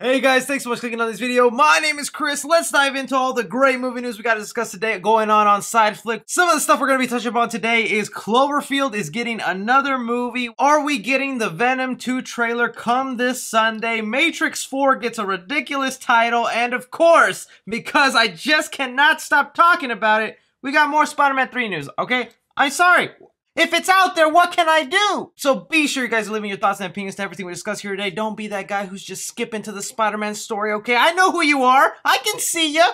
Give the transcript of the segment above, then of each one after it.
Hey guys, thanks so much for clicking on this video. My name is Chris. Let's dive into all the great movie news we got to discuss today going on Side Flick. Some of the stuff we're going to be touching upon today is Cloverfield is getting another movie. Are we getting the Venom 2 trailer come this Sunday? Matrix 4 gets a ridiculous title. And of course, because I just cannot stop talking about it, we got more Spider-Man 3 news, okay? I'm sorry. If it's out there, what can I do? So be sure you guys are leaving your thoughts and opinions to everything we discuss here today. Don't be that guy who's just skipping to the Spider-Man story, okay? I know who you are. I can see ya.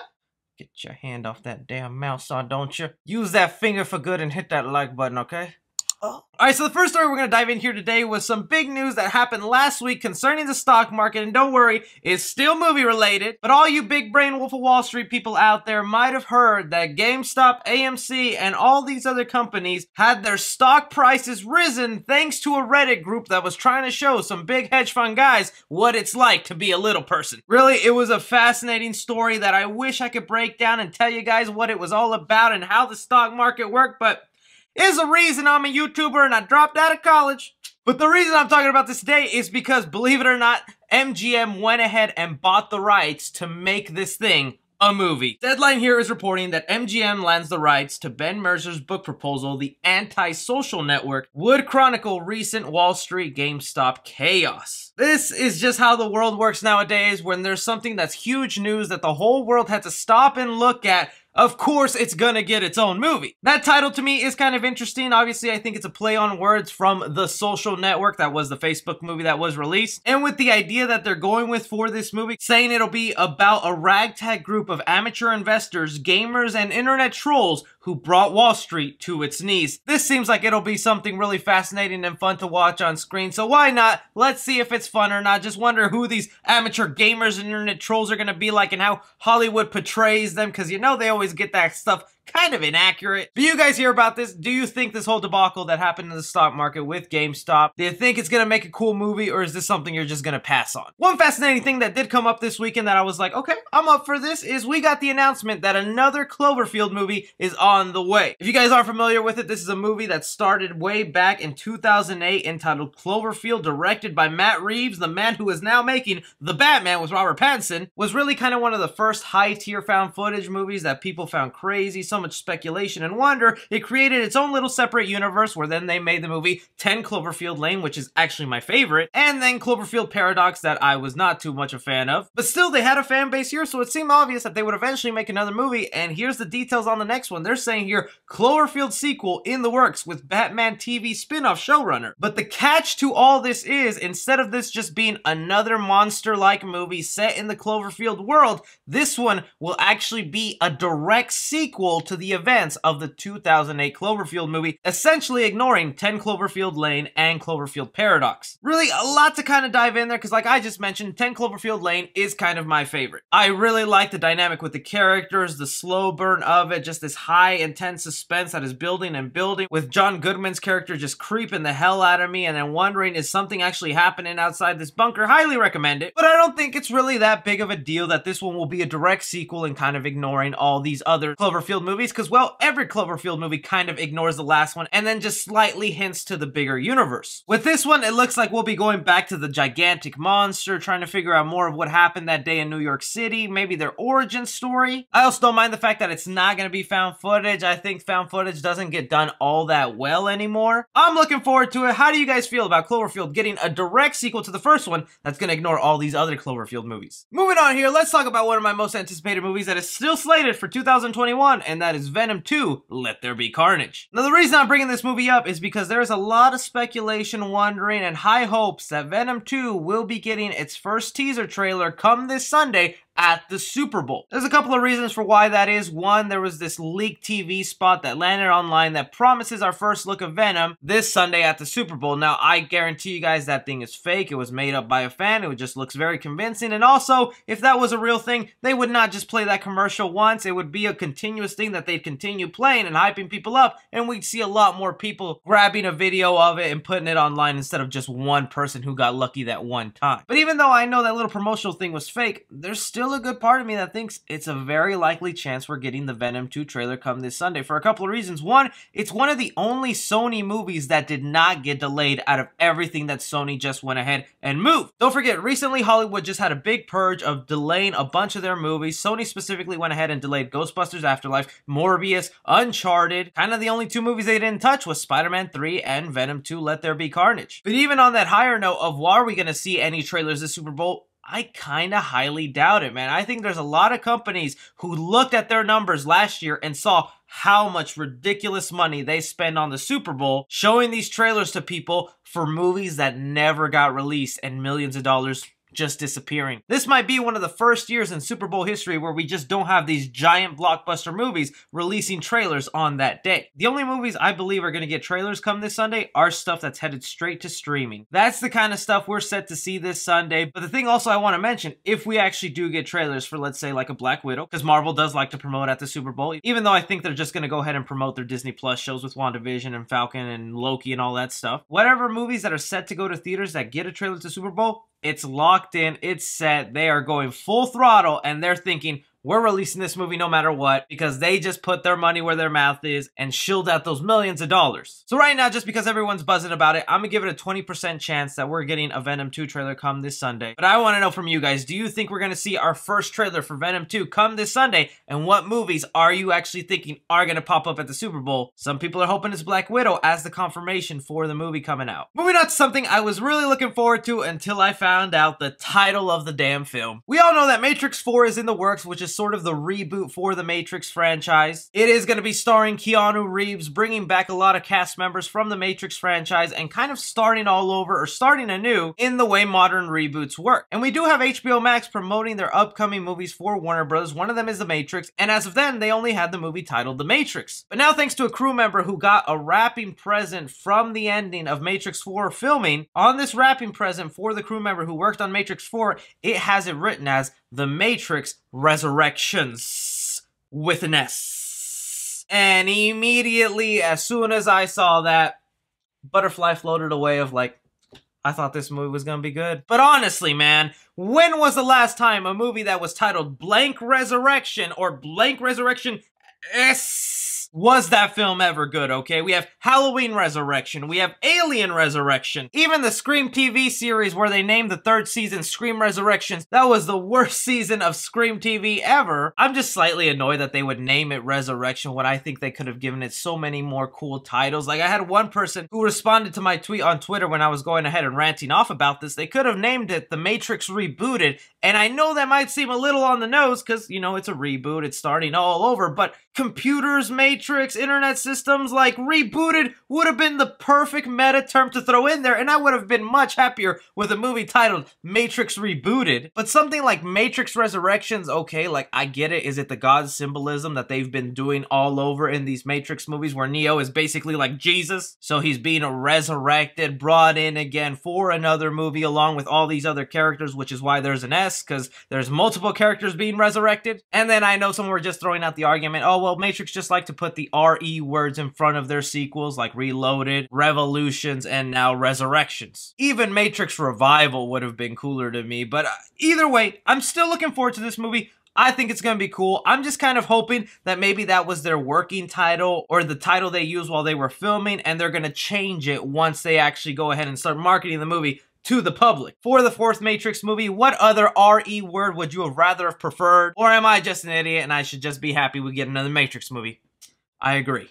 Get your hand off that damn mouse, don't you? Use that finger for good and hit that like button, okay? Oh. Alright, so the first story we're going to dive in here today was some big news that happened last week concerning the stock market, and don't worry, it's still movie related, but all you big brain Wolf of Wall Street people out there might have heard that GameStop, AMC, and all these other companies had their stock prices risen thanks to a Reddit group that was trying to show some big hedge fund guys what it's like to be a little person. Really, it was a fascinating story that I wish I could break down and tell you guys what it was all about and how the stock market worked, but is a reason I'm a YouTuber and I dropped out of college. But the reason I'm talking about this today is because, believe it or not, MGM went ahead and bought the rights to make this thing a movie. Deadline here is reporting that MGM lands the rights to Ben Mercer's book proposal, The Anti-Social Network, would chronicle recent Wall Street GameStop chaos. This is just how the world works nowadays. When there's something that's huge news that the whole world had to stop and look at, of course it's gonna get its own movie. That title to me is kind of interesting. Obviously, I think it's a play on words from The Social Network. That was the Facebook movie that was released. And with the idea that they're going with for this movie, saying it'll be about a ragtag group of amateur investors, gamers, and internet trolls who brought Wall Street to its knees. This seems like it'll be something really fascinating and fun to watch on screen, so why not? Let's see if it's fun or not. Just wonder who these amateur gamers and internet trolls are gonna be like and how Hollywood portrays them, because you know they always get that stuff kind of inaccurate. Do you guys hear about this? Do you think this whole debacle that happened in the stock market with GameStop, do you think it's gonna make a cool movie, or is this something you're just gonna pass on? One fascinating thing that did come up this weekend that I was like, okay, I'm up for this, is we got the announcement that another Cloverfield movie is on the way. If you guys aren't familiar with it, this is a movie that started way back in 2008 entitled Cloverfield, directed by Matt Reeves, the man who is now making The Batman with Robert Pattinson. Was really kind of one of the first high-tier found footage movies that people found crazy, so much speculation and wonder. It created its own little separate universe where then they made the movie 10 Cloverfield Lane, which is actually my favorite, and then Cloverfield Paradox that I was not too much a fan of. But still, they had a fan base here, so it seemed obvious that they would eventually make another movie, and here's the details on the next one. They're saying here, Cloverfield sequel in the works with Batman TV spin-off showrunner. But the catch to all this is, instead of this just being another monster-like movie set in the Cloverfield world, this one will actually be a direct sequel to the events of the 2008 Cloverfield movie, essentially ignoring 10 Cloverfield Lane and Cloverfield Paradox. Really a lot to kind of dive in there, because like I just mentioned, 10 Cloverfield Lane is kind of my favorite. I really like the dynamic with the characters, the slow burn of it, just this high intense suspense that is building and building, with John Goodman's character just creeping the hell out of me and then wondering, is something actually happening outside this bunker? Highly recommend it, but I don't think it's really that big of a deal that this one will be a direct sequel and kind of ignoring all these other Cloverfield movies, because well, every Cloverfield movie kind of ignores the last one and then just slightly hints to the bigger universe. With this one, it looks like we'll be going back to the gigantic monster, trying to figure out more of what happened that day in New York City, maybe their origin story. I also don't mind the fact that it's not going to be found footage. I think found footage doesn't get done all that well anymore. I'm looking forward to it. How do you guys feel about Cloverfield getting a direct sequel to the first one that's going to ignore all these other Cloverfield movies? Moving on here, let's talk about one of my most anticipated movies that is still slated for 2021, and that is Venom 2, Let There Be Carnage. Now, the reason I'm bringing this movie up is because there's a lot of speculation, wondering, and high hopes that Venom 2 will be getting its first teaser trailer come this Sunday at the Super Bowl. There's a couple of reasons for why that is. One, there was this leaked TV spot that landed online that promises our first look of Venom this Sunday at the Super Bowl. Now, I guarantee you guys that thing is fake. It was made up by a fan. It just looks very convincing. And also, if that was a real thing, they would not just play that commercial once. It would be a continuous thing that they'd continue playing and hyping people up, and we'd see a lot more people grabbing a video of it and putting it online instead of just one person who got lucky that one time. But even though I know that little promotional thing was fake, there's still still a good part of me that thinks it's a very likely chance we're getting the Venom 2 trailer come this Sunday for a couple of reasons. One, it's one of the only Sony movies that did not get delayed out of everything that Sony just went ahead and moved. Don't forget, recently Hollywood just had a big purge of delaying a bunch of their movies. Sony specifically went ahead and delayed Ghostbusters Afterlife, Morbius, Uncharted. Kind of the only two movies they didn't touch was Spider-Man 3 and Venom 2 Let There Be Carnage. But even on that higher note of are we going to see any trailers this Super Bowl, I kind of highly doubt it, man. I think there's a lot of companies who looked at their numbers last year and saw how much ridiculous money they spend on the Super Bowl showing these trailers to people for movies that never got released and millions of dollars just disappearing. This might be one of the first years in Super Bowl history where we just don't have these giant blockbuster movies releasing trailers on that day. The only movies I believe are going to get trailers come this Sunday are stuff that's headed straight to streaming. That's the kind of stuff we're set to see this Sunday. But the thing also I want to mention, if we actually do get trailers for, let's say, like a Black Widow, because Marvel does like to promote at the Super Bowl, even though I think they're just going to go ahead and promote their Disney Plus shows with WandaVision and Falcon and Loki and all that stuff. Whatever movies that are set to go to theaters that get a trailer to Super Bowl, it's locked in, it's set, they are going full throttle, and they're thinking, we're releasing this movie no matter what, because they just put their money where their mouth is and shilled out those millions of dollars. So right now, just because everyone's buzzing about it, I'm gonna give it a 20% chance that we're getting a Venom 2 trailer come this Sunday. But I want to know from you guys, do you think we're gonna see our first trailer for Venom 2 come this Sunday? And what movies are you actually thinking are gonna pop up at the Super Bowl? Some people are hoping it's Black Widow as the confirmation for the movie coming out. Moving on to something I was really looking forward to until I found out the title of the damn film. We all know that Matrix 4 is in the works, which is sort of the reboot for the Matrix franchise. It is going to be starring Keanu Reeves, bringing back a lot of cast members from the Matrix franchise and kind of starting all over or starting anew in the way modern reboots work. And we do have HBO Max promoting their upcoming movies for Warner Bros. One of them is The Matrix, and as of then, they only had the movie titled The Matrix. But now, thanks to a crew member who got a wrapping present from the ending of Matrix 4 filming, on this wrapping present for the crew member who worked on Matrix 4, it has it written as The Matrix Resurrections with an S. And immediately, as soon as I saw that, butterfly floated away of like, I thought this movie was gonna be good. But honestly, man, when was the last time a movie that was titled Blank Resurrection or Blank Resurrection S was that film ever good, okay? We have Halloween Resurrection, we have Alien Resurrection, even the Scream TV series where they named the third season Scream Resurrections, that was the worst season of Scream TV ever. I'm just slightly annoyed that they would name it Resurrection when I think they could have given it so many more cool titles. Like, I had one person who responded to my tweet on Twitter when I was going ahead and ranting off about this. They could have named it The Matrix Rebooted, and I know that might seem a little on the nose because, you know, it's a reboot, it's starting all over, but computers, Matrix, internet systems, like, rebooted would have been the perfect meta term to throw in there, and I would have been much happier with a movie titled Matrix Rebooted. But something like Matrix Resurrections, okay, like, I get it. Is it the God symbolism that they've been doing all over in these Matrix movies where Neo is basically like Jesus? So he's being resurrected, brought in again for another movie along with all these other characters, which is why there's an S, because there's multiple characters being resurrected. And then I know some were just throwing out the argument, oh, well, Matrix just like to put the RE words in front of their sequels, like Reloaded, Revolutions, and now Resurrections. Even Matrix Revival would have been cooler to me, but either way, I'm still looking forward to this movie. I think it's going to be cool. I'm just kind of hoping that maybe that was their working title or the title they used while they were filming, and they're going to change it once they actually go ahead and start marketing the movie to the public. For the fourth Matrix movie, what other RE word would you have rather have preferred? Or am I just an idiot and I should just be happy we get another Matrix movie? I agree.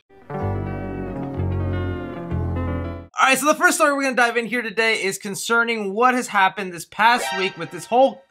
Alright, so the first story we're going to dive in here today is concerning what has happened this past week with this whole...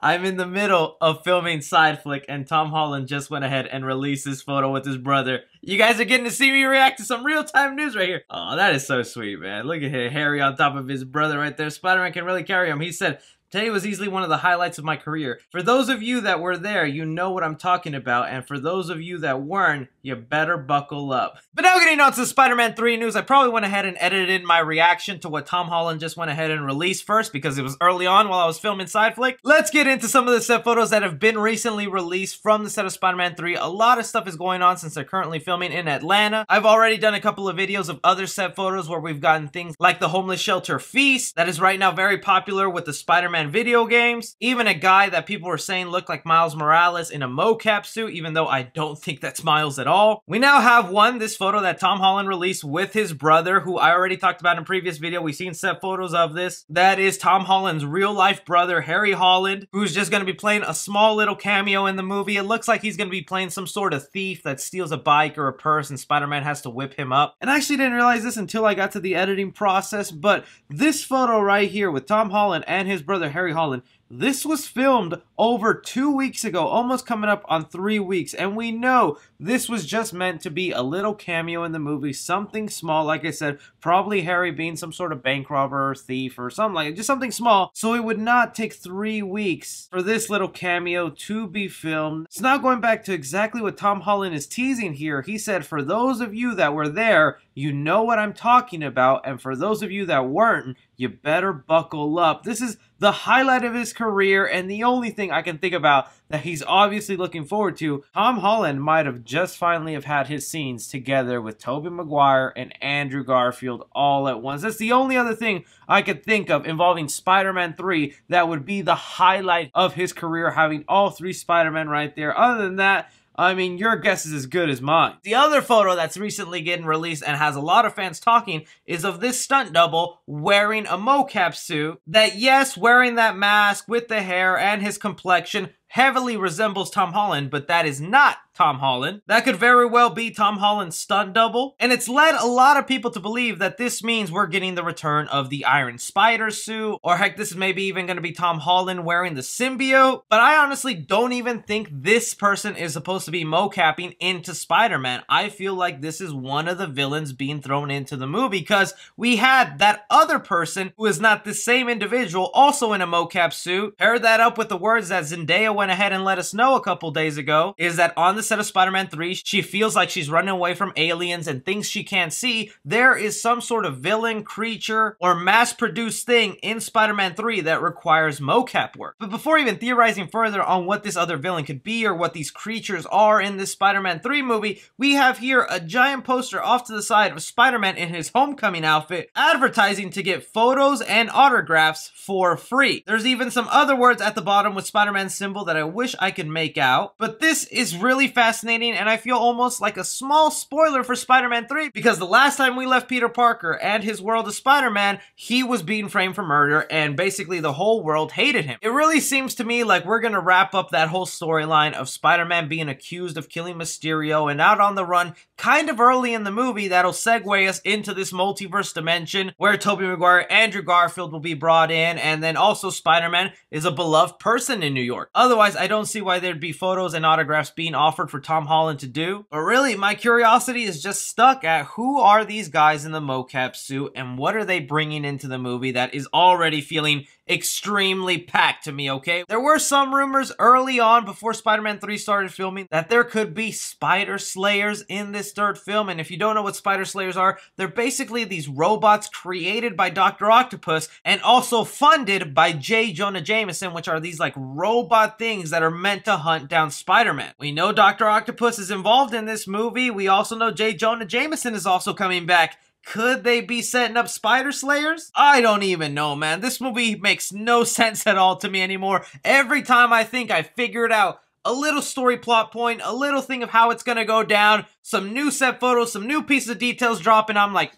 I'm in the middle of filming Side Flick, and Tom Holland just went ahead and released this photo with his brother. You guys are getting to see me react to some real-time news right here. Oh, that is so sweet, man. Look at him, Harry on top of his brother right there. Spider-Man can really carry him. He said, Today was easily one of the highlights of my career. For those of you that were there, you know what I'm talking about, and for those of you that weren't, you better buckle up. But now getting on to the Spider-Man 3 news, I probably went ahead and edited in my reaction to what Tom Holland just went ahead and released first because it was early on while I was filming Side Flick. Let's get into some of the set photos that have been recently released from the set of Spider-Man 3. A lot of stuff is going on since they're currently filming in Atlanta. I've already done a couple of videos of other set photos where we've gotten things like the homeless shelter feast that is right now very popular with the Spider-Man video games. Even a guy that people were saying looked like Miles Morales in a mocap suit, even though I don't think that's Miles at all. We now have this photo that Tom Holland released with his brother, who I already talked about in a previous video. We've seen set photos of this. That is Tom Holland's real life brother, Harry Holland, who's just going to be playing a small little cameo in the movie. It looks like he's going to be playing some sort of thief that steals a bike or a purse and Spider-Man has to whip him up. And I actually didn't realize this until I got to the editing process, but this photo right here with Tom Holland and his brother Harry Holland, this was filmed over 2 weeks ago, almost coming up on 3 weeks, and we know this was just meant to be a little cameo in the movie, something small, like I said, probably Harry being some sort of bank robber or thief or something like it, just something small, so it would not take 3 weeks for this little cameo to be filmed. So now going back to exactly what Tom Holland is teasing here, he said, for those of you that were there, you know what I'm talking about, and for those of you that weren't, you better buckle up. This is the highlight of his career and the only thing I can think about that he's obviously looking forward to. Tom Holland might have just finally have had his scenes together with Tobey Maguire and Andrew Garfield all at once. That's the only other thing I could think of involving Spider-Man 3 that would be the highlight of his career, having all three Spider-Men right there. Other than that, I mean, your guess is as good as mine. The other photo that's recently getting released and has a lot of fans talking is of this stunt double wearing a mocap suit that, yes, wearing that mask with the hair and his complexion heavily resembles Tom Holland, but that is not Tom Holland. That could very well be Tom Holland's stunt double, and it's led a lot of people to believe that this means we're getting the return of the Iron Spider suit, or heck, this is maybe even going to be Tom Holland wearing the symbiote, but I honestly don't even think this person is supposed to be mocapping into Spider-Man. I feel like this is one of the villains being thrown into the movie, because we had that other person who is not the same individual also in a mocap suit. Pair that up with the words that Zendaya went ahead and let us know a couple days ago, is that on the set of Spider-Man 3, she feels like she's running away from aliens and things she can't see. There is some sort of villain, creature, or mass-produced thing in Spider-Man 3 that requires mocap work. But before even theorizing further on what this other villain could be or what these creatures are in this Spider-Man 3 movie, we have here a giant poster off to the side of Spider-Man in his homecoming outfit, advertising to get photos and autographs for free. There's even some other words at the bottom with Spider-Man's symbol that I wish I could make out, but this is really fascinating, and I feel almost like a small spoiler for Spider-Man 3, because the last time we left Peter Parker and his world of Spider-Man, he was being framed for murder, and basically the whole world hated him. It really seems to me like we're gonna wrap up that whole storyline of Spider-Man being accused of killing Mysterio and out on the run kind of early in the movie. That'll segue us into this multiverse dimension where Tobey Maguire Andrew Garfield will be brought in, and then also Spider-Man is a beloved person in New York. Otherwise, I don't see why there'd be photos and autographs being offered for Tom Holland to do. But really, my curiosity is just stuck at who are these guys in the mocap suit and what are they bringing into the movie that is already feeling extremely packed to me, okay? There were some rumors early on before Spider-Man 3 started filming that there could be Spider Slayers in this third film, and if you don't know what Spider Slayers are, they're basically these robots created by Dr. Octopus and also funded by J. Jonah Jameson, which are these like robot things that are meant to hunt down Spider-Man. We know Dr. Octopus is involved in this movie. We also know J. Jonah Jameson is also coming back. Could they be setting up Spider Slayers? I don't even know, man. This movie makes no sense at all to me anymore. Every time I think I figured out a little story plot point, a little thing of how it's gonna go down, some new set photos, some new pieces of details drop, and I'm like,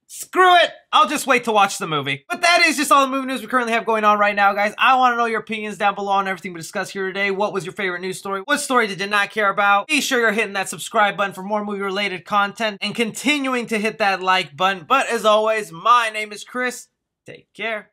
screw it, I'll just wait to watch the movie. But that is just all the movie news we currently have going on right now, guys. I want to know your opinions down below on everything we discussed here today. What was your favorite news story? What story did you not care about? Be sure you're hitting that subscribe button for more movie-related content and continuing to hit that like button. But as always, my name is Chris. Take care.